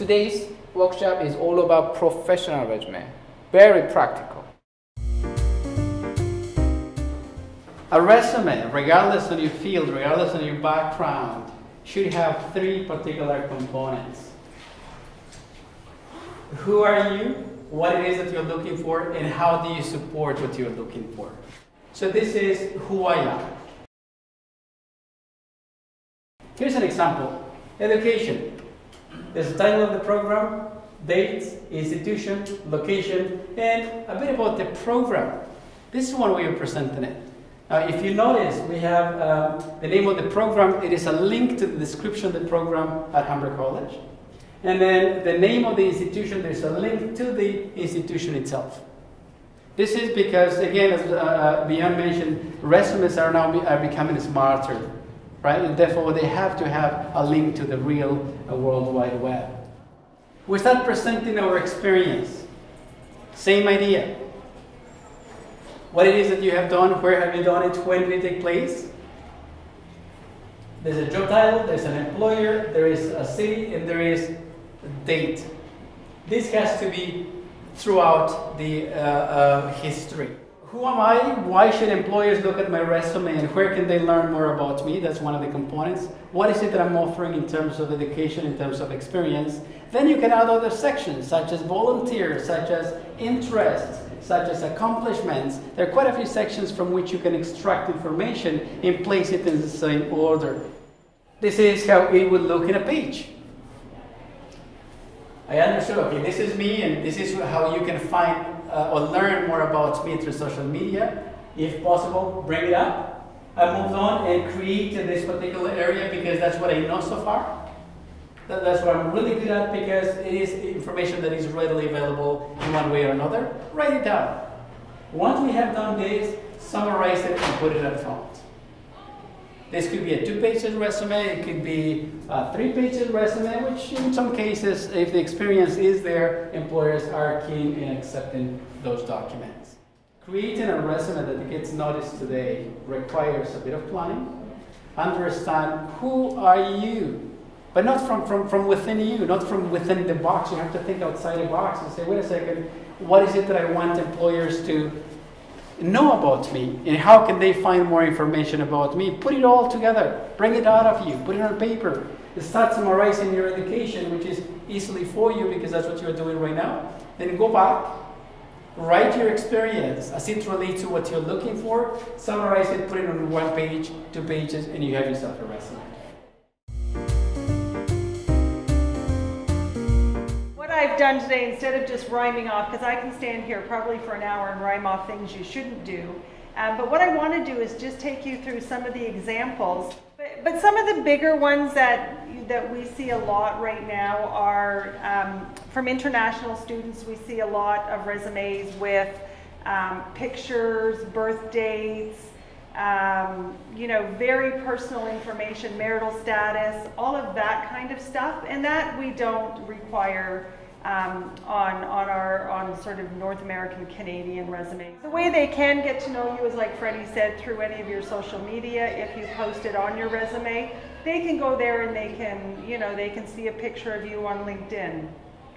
Today's workshop is all about professional resume, very practical. A resume, regardless of your field, regardless of your background, should have three particular components. Who are you, what it is that you're looking for, and how do you support what you're looking for. So this is who I am. Here's an example. Education. There's the title of the program, dates, institution, location, and a bit about the program. This is one way of presenting it. If you notice, we have the name of the program. It is a link to the description of the program at Humber College. And then the name of the institution, there's a link to the institution itself. This is because, again, as Bjorn mentioned, resumes are now becoming smarter, right? And therefore, they have to have a link to the real World Wide Web. We start presenting our experience. Same idea. What it is that you have done, where have you done it, when did it take place? There's a job title, there's an employer, there is a city, and there is a date. This has to be throughout the history. Who am I? Why should employers look at my resume, and where can they learn more about me? That's one of the components. What is it that I'm offering in terms of education, in terms of experience? Then you can add other sections, such as volunteers, such as interests, such as accomplishments. There are quite a few sections from which you can extract information and place it in the same order. This is how it would look in a page. I understood, okay, this is me, and this is how you can find or learn more about me through social media. If possible, bring it up. I moved on and created this particular area because that's what I know so far. That's what I'm really good at, because it is information that is readily available in one way or another. Write it down. Once we have done this, summarize it and put it up front. This could be a 2-page resume, it could be a 3-page resume, which in some cases, if the experience is there, employers are keen in accepting those documents. Creating a resume that gets noticed today requires a bit of planning. Understand who are you, but not from within you, not from within the box. You have to think outside the box and say, wait a second, what is it that I want employers to know about me, and how can they find more information about me? Put it all together, bring it out of you, put it on paper. Start summarizing your education, which is easily for you because that's what you're doing right now. Then go back, write your experience as it relates to what you're looking for, summarize it, put it on 1 page, 2 pages, and you have yourself a resume. I've done today, instead of just rhyming off, because I can stand here probably for an hour and rhyme off things you shouldn't do, but what I want to do is just take you through some of the examples. But some of the bigger ones that we see a lot right now are from international students. We see a lot of resumes with pictures, birth dates, you know, very personal information, marital status, all of that kind of stuff, and that we don't require on sort of North American Canadian resumes. The way they can get to know you is, like Freddie said, through any of your social media. If you post it on your resume, they can go there and they can, you know, they can see a picture of you on LinkedIn.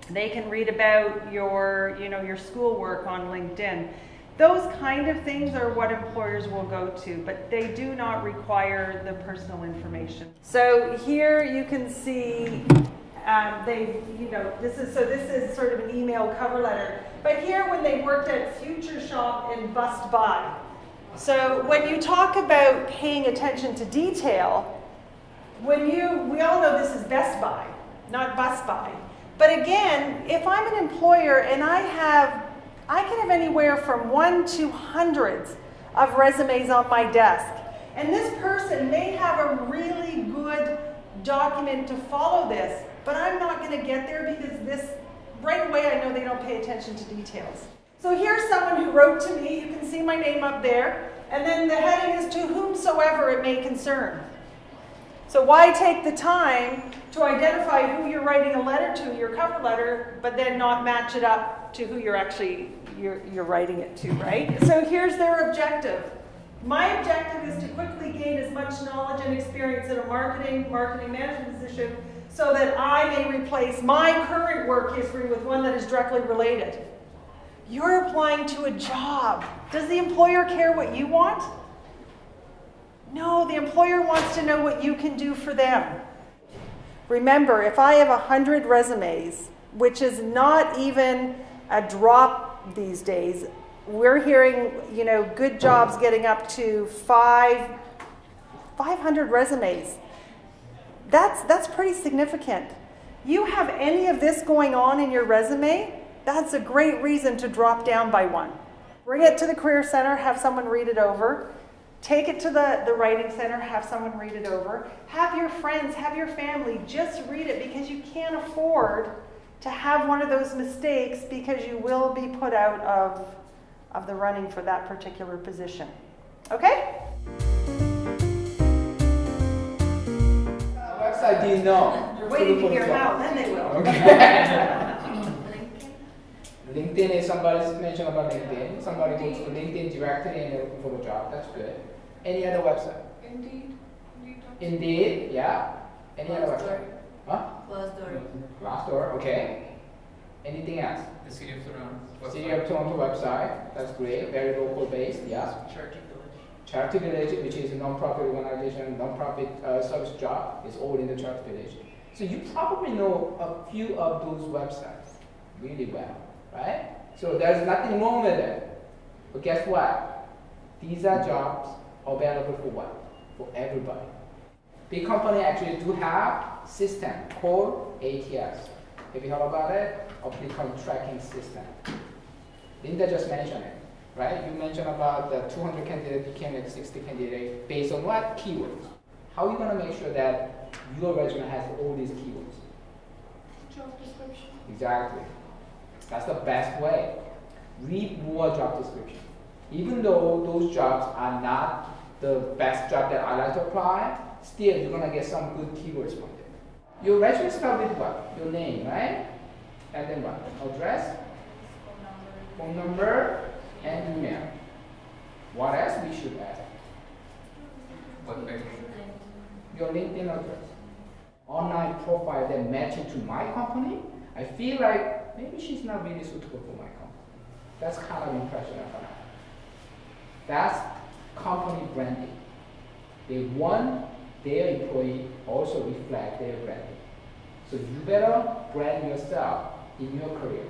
They can read about your, you know, your schoolwork on LinkedIn. Those kind of things are what employers will go to, but they do not require the personal information. So here you can see this is sort of an email cover letter. But here, when they worked at Future Shop and Bust Buy. So when you talk about paying attention to detail, we all know this is Best Buy, not Bust Buy. But again, if I'm an employer and I can have anywhere from 1 to hundreds of resumes on my desk. And this person may have a really good document to follow this, but I'm not going to get there because this, right away I know they don't pay attention to details. So here's someone who wrote to me. You can see my name up there. And then the heading is to whomsoever it may concern. So why take the time to identify who you're writing a letter to, your cover letter, but then not match it up to who you're actually you're writing it to, right? So here's their objective. My objective is to quickly gain as much knowledge and experience in a marketing management position so that I may replace my current work history with one that is directly related. You're applying to a job. Does the employer care what you want? No, the employer wants to know what you can do for them. Remember, if I have 100 resumes, which is not even a drop these days, we're hearing, you know, good jobs getting up to 500 resumes. That's pretty significant. You have any of this going on in your resume, that's a great reason to drop down by one. Bring it to the Career Center, have someone read it over. Take it to the Writing Center, have someone read it over. Have your friends, have your family just read it, because you can't afford to have one of those mistakes, because you will be put out of the running for that particular position. Okay? Website didn't know. They're waiting to hear how, then they will. Okay. LinkedIn is somebody's mentioned about LinkedIn. Somebody goes to LinkedIn directly and they're looking for a job. That's good. Any other website? Indeed. Indeed, yeah. Any other website? Huh? Glassdoor. Glassdoor, okay. Anything else? The City of Toronto. City of Toronto website. That's great. Very local based, yeah. Charity Village. Charity Village, which is a non-profit organization, non-profit service job, is all in the Charity Village. So you probably know a few of those websites really well, right? So there's nothing wrong with it. But guess what? These are jobs available for what? For everybody. Big company actually do have system called ATS. Have you heard about it? Applicant tracking system. Linda just mentioned it, right? You mentioned about the 200 candidates became like 60 candidates based on what? Keywords. How are you going to make sure that your resume has all these keywords? Job description. Exactly. That's the best way. Read more job description. Even though those jobs are not the best job that I like to apply, still you're going to get some good keywords from them. Your resume starts with what? Your name, right? And then what? Address, phone number, and email. What else we should add? What page? Your LinkedIn address. Online profile that matches to my company. I feel like maybe she's not really suitable for my company. That's kind of impression I have. That's company branding. They want their employee also reflect their branding. So you better brand yourself in your career.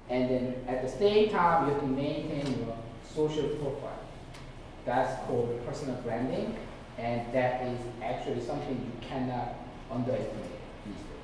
And then at the same time, you have to maintain your social profile. That's called personal branding, and that is actually something you cannot underestimate these days.